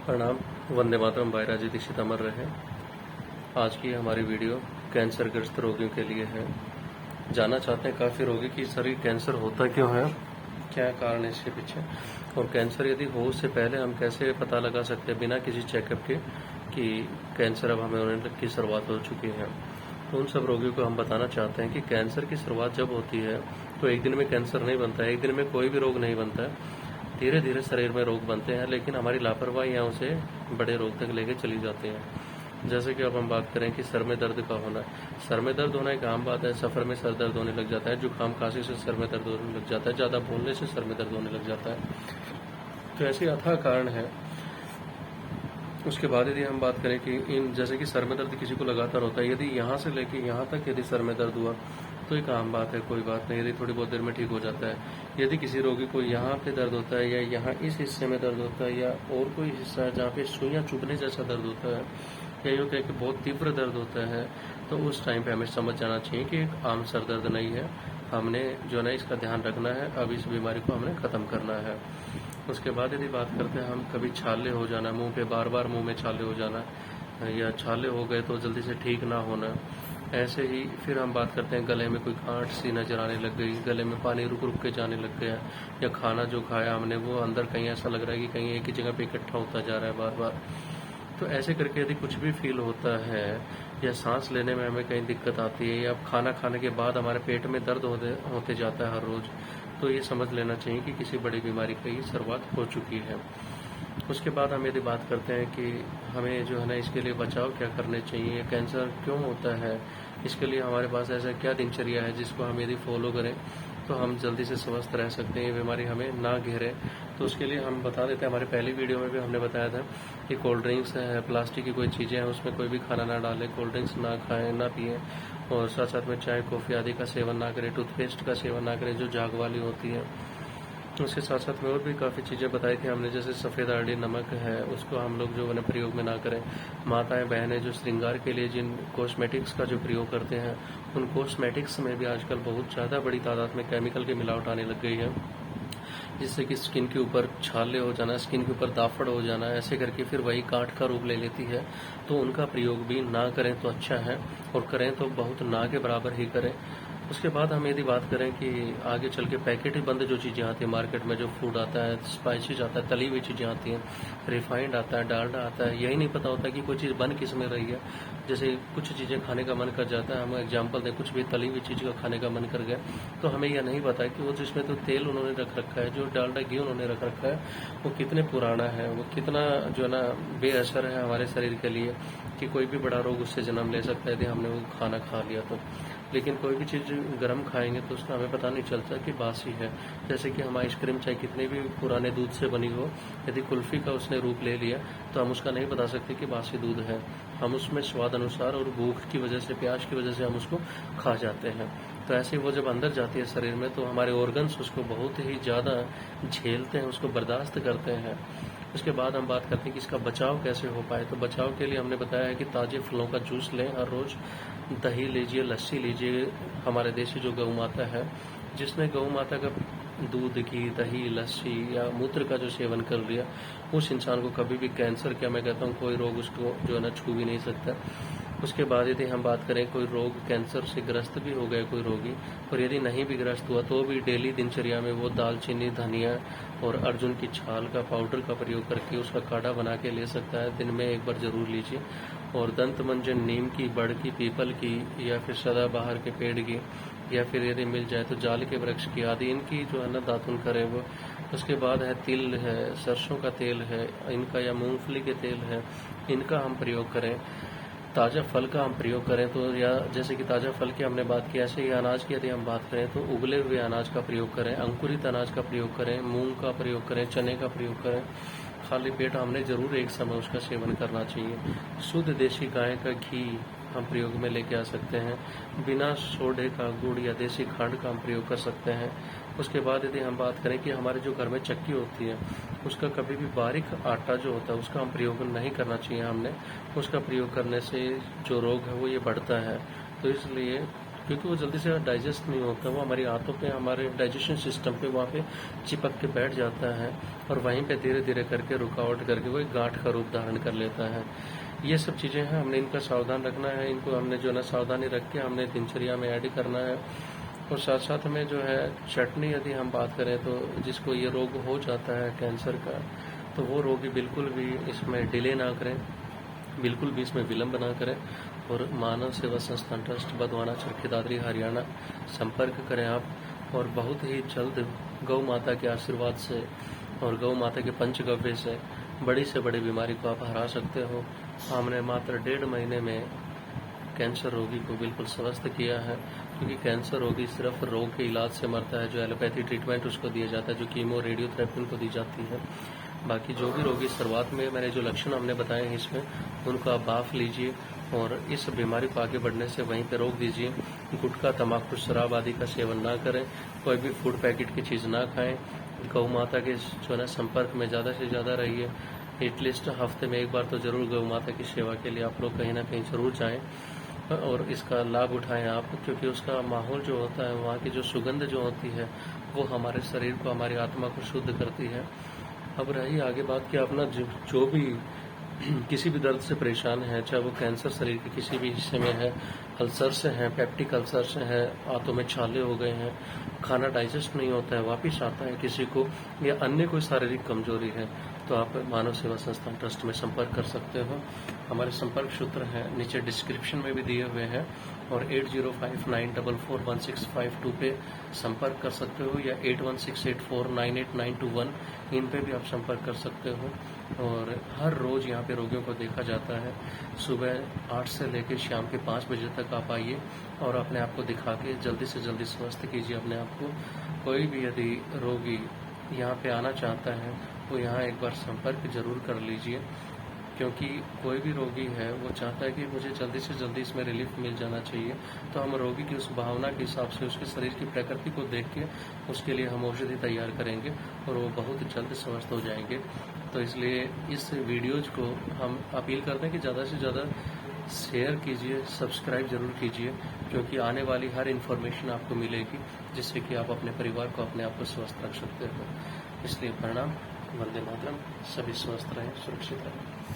प्रणाम। वंदे मातरम। बायराजी दीक्षित अमर रहे। आज की हमारी वीडियो कैंसर ग्रस्त रोगियों के लिए है। जानना चाहते हैं काफ़ी रोगी कि सर ये कैंसर होता क्यों है, क्या कारण है इसके पीछे, और कैंसर यदि हो उससे पहले हम कैसे पता लगा सकते हैं बिना किसी चेकअप के कि कैंसर अब हमें होने की शुरुआत हो चुकी है। तो उन सब रोगियों को हम बताना चाहते हैं कि कैंसर की शुरुआत जब होती है तो एक दिन में कैंसर नहीं बनता है, एक दिन में कोई भी रोग नहीं बनता है। धीरे धीरे शरीर में रोग बनते हैं, लेकिन हमारी लापरवाही उसे बड़े रोग तक लेके चली जाती है। जैसे कि अब हम बात करें कि सर में दर्द का होना। सर में दर्द होना एक आम बात है। सफ़र में सर दर्द होने लग जाता है, जुकाम खांसी से सर में दर्द होने लग जाता है, ज़्यादा बोलने से सर में दर्द होने लग जाता है। तो ऐसे अथाह कारण है। उसके बाद यदि हम बात करें कि इन जैसे कि सर में दर्द किसी को लगातार होता है, यदि यहाँ से लेके यहाँ तक यदि सर में दर्द हुआ तो एक आम बात है, कोई बात नहीं, यदि थोड़ी बहुत देर में ठीक हो जाता है। यदि किसी रोगी को यहाँ पे दर्द होता है या यहाँ इस हिस्से में दर्द होता है या और कोई हिस्सा है जहाँ पे सुइयाँ चुभने जैसा दर्द होता है या यूँ कह के बहुत तीव्र दर्द होता है, तो उस टाइम पे हमें समझ जाना चाहिए कि एक आम सर दर्द नहीं है। हमने जो है इसका ध्यान रखना है, अब इस बीमारी को हमने ख़त्म करना है। उसके बाद यदि बात करते हैं हम कभी छाले हो जाना, मुंह पे बार बार मुंह में छाले हो जाना, या छाले हो गए तो जल्दी से ठीक ना होना, ऐसे ही फिर हम बात करते हैं गले में कोई गांठ सी नज़र आने लग गई, गले में पानी रुक रुक के जाने लग गया, या खाना जो खाया हमने वो अंदर कहीं ऐसा लग रहा है कि कहीं एक ही जगह पे इकट्ठा होता जा रहा है बार बार। तो ऐसे करके यदि कुछ भी फील होता है या सांस लेने में हमें कहीं दिक्कत आती है या खाना खाने के बाद हमारे पेट में दर्द होते जाता है हर रोज़, तो ये समझ लेना चाहिए कि किसी बड़ी बीमारी की शुरुआत हो चुकी है। उसके बाद हम यदि बात करते हैं कि हमें जो है ना इसके लिए बचाव क्या करने चाहिए, कैंसर क्यों होता है, इसके लिए हमारे पास ऐसा क्या दिनचर्या है जिसको हम यदि फॉलो करें तो हम जल्दी से स्वस्थ रह सकते हैं, ये बीमारी हमें ना घेरे। तो उसके लिए हम बता देते हैं, हमारे पहली वीडियो में भी हमने बताया था कि कोल्ड ड्रिंक्स है, प्लास्टिक की कोई चीज़ें हैं उसमें कोई भी खाना ना डालें, कोल्ड ड्रिंक्स ना खाएं ना पिएं, और साथ साथ में चाय कॉफ़ी आदि का सेवन ना करें, टूथपेस्ट का सेवन ना करें जो झाग वाली होती है। उसके साथ साथ में और भी काफ़ी चीज़ें बताई थी हमने, जैसे सफ़ेद आरडी नमक है उसको हम लोग जो है प्रयोग में ना करें। माताएं बहनें जो श्रृंगार के लिए जिन कॉस्मेटिक्स का जो प्रयोग करते हैं, उन कॉस्मेटिक्स में भी आजकल बहुत ज़्यादा बड़ी तादाद में केमिकल की मिलावट आने लग गई है, जिससे कि स्किन के ऊपर छाले हो जाना, स्किन के ऊपर दाफड़ हो जाना, ऐसे करके फिर वही गांठ का रूप ले लेती है। तो उनका प्रयोग भी ना करें तो अच्छा है, और करें तो बहुत ना के बराबर ही करें। उसके बाद हम यदि बात करें कि आगे चल के पैकेट ही बंद जो चीज़ें आती हैं मार्केट में, जो फूड आता है, स्पाइसेज आता है, तली हुई चीज़ें आती हैं, रिफाइंड आता है, डालडा आता है, यही नहीं पता होता कि कोई चीज़ बन किस में रही है। जैसे कुछ चीज़ें खाने का मन कर जाता है, हम एग्जांपल दें, कुछ भी तली हुई चीज़ का खाने का मन कर गया तो हमें यह नहीं पता है कि वो जिसमें तो तेल उन्होंने रख रखा है, जो डालडा घी उन्होंने रख रखा है, वो कितने पुराना है, वो कितना जो है ना बेअसर है हमारे शरीर के लिए, कि कोई भी बड़ा रोग उससे जन्म ले सकता है यदि हमने वो खाना खा लिया तो। लेकिन कोई भी चीज़ गर्म खाएंगे तो उसका हमें पता नहीं चलता कि बासी है। जैसे कि हम आइसक्रीम चाहे कितने भी पुराने दूध से बनी हो, यदि कुल्फ़ी का उसने रूप ले लिया तो हम उसका नहीं बता सकते कि बासी दूध है। हम उसमें स्वाद अनुसार और भूख की वजह से, प्यास की वजह से हम उसको खा जाते हैं। तो ऐसे वो जब अंदर जाती है शरीर में तो हमारे ऑर्गन्स उसको बहुत ही ज़्यादा झेलते हैं, उसको बर्दाश्त करते हैं। उसके बाद हम बात करते हैं कि इसका बचाव कैसे हो पाए। तो बचाव के लिए हमने बताया है कि ताज़े फलों का जूस लें हर रोज़, दही लीजिए, लस्सी लीजिए। हमारे देशी जो गौ माता है, जिसने गौ माता का दूध, घी, दही, लस्सी या मूत्र का जो सेवन कर लिया, उस इंसान को कभी भी कैंसर, क्या मैं कहता हूँ, कोई रोग उसको जो है ना छू भी नहीं सकता। उसके बाद यदि हम बात करें कोई रोग कैंसर से ग्रस्त भी हो गए कोई रोगी, और यदि नहीं भी ग्रस्त हुआ तो भी डेली दिनचर्या में वो दालचीनी, धनिया और अर्जुन की छाल का पाउडर का प्रयोग करके उसका काढ़ा बना के ले सकता है। दिन में एक बार जरूर लीजिए। और दंत मंजन नीम की, बड़ की, पीपल की, या फिर सदाबहार के पेड़ की, या फिर यदि मिल जाए तो जाल के वृक्ष की आदि, इनकी जो है ना दातुन करें वो। उसके बाद है तिल है, सरसों का तेल है इनका, या मूंगफली के तेल है, इनका हम प्रयोग करें। ताज़ा फल का हम प्रयोग करें तो, या जैसे कि ताज़ा फल की हमने बात की, ऐसे ही अनाज की यदि हम बात करें तो उबले हुए अनाज का प्रयोग करें, अंकुरित अनाज का प्रयोग करें, मूंग का प्रयोग करें, चने का प्रयोग करें। खाली पेट हमने ज़रूर एक समय उसका सेवन करना चाहिए। शुद्ध देसी गाय का घी हम प्रयोग में लेके आ सकते हैं। बिना सोडे का गुड़ या देसी खंड का हम प्रयोग कर सकते हैं। उसके बाद यदि हम बात करें कि हमारे जो घर में चक्की होती है, उसका कभी भी बारीक आटा जो होता है उसका हम प्रयोग नहीं करना चाहिए हमने। उसका प्रयोग करने से जो रोग है वो ये बढ़ता है। तो इसलिए क्योंकि वो जल्दी से डाइजेस्ट नहीं होता, वो हमारी आंतों पे, हमारे डाइजेशन सिस्टम पे वहाँ पे चिपक के बैठ जाता है और वहीं पे धीरे धीरे करके रुकावट करके वो एक गांठ का रूप धारण कर लेता है। ये सब चीज़ें हैं, हमने इनका सावधान रखना है, इनको हमने जो है ना सावधानी रख के हमने दिनचर्या में ऐड करना है। और साथ साथ में जो है चटनी, यदि हम बात करें तो जिसको ये रोग हो जाता है कैंसर का, तो वो रोगी बिल्कुल भी इसमें डिले ना करें, बिल्कुल भी इसमें विलम्ब ना करें और मानव सेवा संस्थान ट्रस्ट बदवाना चरखी दादरी हरियाणा संपर्क करें आप। और बहुत ही जल्द गौ माता के आशीर्वाद से और गौ माता के पंचगव्य से बड़ी से बड़ी बीमारी को आप हरा सकते हो। हमने मात्र 1.5 महीने में कैंसर रोगी को बिल्कुल स्वस्थ किया है, क्योंकि कैंसर रोगी सिर्फ रोग के इलाज से मरता है, जो एलोपैथी ट्रीटमेंट उसको दिया जाता है, जो कीमो रेडियोथेरेपी उनको दी जाती है। बाकी जो भी रोगी शुरुआत में मैंने जो लक्षण हमने बताए हैं इसमें, उनको आप भाफ लीजिए और इस बीमारी को आगे बढ़ने से वहीं पर रोक दीजिए। गुटखा, तम्बाकू, शराब आदि का सेवन ना करें, कोई भी फूड पैकेट की चीज़ ना खाएं, गौ माता के जो है ना संपर्क में ज़्यादा से ज़्यादा रहिए। एटलीस्ट हफ्ते में एक बार तो ज़रूर गौ माता की सेवा के लिए आप लोग कहीं ना कहीं ज़रूर जाएं और इसका लाभ उठाएं आप, क्योंकि उसका माहौल जो होता है, वहाँ की जो सुगंध जो होती है, वो हमारे शरीर को, हमारी आत्मा को शुद्ध करती है। अब रही आगे बात कि अपना जो भी किसी भी दर्द से परेशान है, चाहे वो कैंसर शरीर के किसी भी हिस्से में है, अल्सर से है, पेप्टिक अल्सर से है, आंतों में छाले हो गए हैं, खाना डाइजेस्ट नहीं होता है, वापिस आता है किसी को, या अन्य कोई शारीरिक कमजोरी है, तो आप मानव सेवा संस्थान ट्रस्ट में संपर्क कर सकते हो। हमारे संपर्क सूत्र हैं नीचे डिस्क्रिप्शन में भी दिए हुए हैं और 8059441652 पे संपर्क कर सकते हो, या 8168498921 इन पे भी आप संपर्क कर सकते हो। और हर रोज़ यहाँ पे रोगियों को देखा जाता है। सुबह 8 से लेकर शाम के 5 बजे तक आप आइए और अपने आप को दिखा के जल्दी से जल्दी स्वस्थ कीजिए अपने आप को। कोई भी यदि रोगी यहाँ पे आना चाहता है वो यहाँ एक बार संपर्क जरूर कर लीजिए, क्योंकि कोई भी रोगी है वो चाहता है कि मुझे जल्दी से जल्दी इसमें रिलीफ मिल जाना चाहिए। तो हम रोगी की उस भावना के हिसाब से, उसके शरीर की प्रकृति को देख के उसके लिए हम औषधि तैयार करेंगे और वो बहुत जल्द स्वस्थ हो जाएंगे। तो इसलिए इस वीडियोज को हम अपील करते हैं कि ज़्यादा से ज़्यादा शेयर कीजिए, सब्सक्राइब जरूर कीजिए, क्योंकि आने वाली हर इन्फॉर्मेशन आपको मिलेगी जिससे कि आप अपने परिवार को, अपने आप को स्वस्थ रख सकते हो। इसलिए प्रणाम, वंदे मातरम, सभी स्वस्थ रहें, सुरक्षित रहें।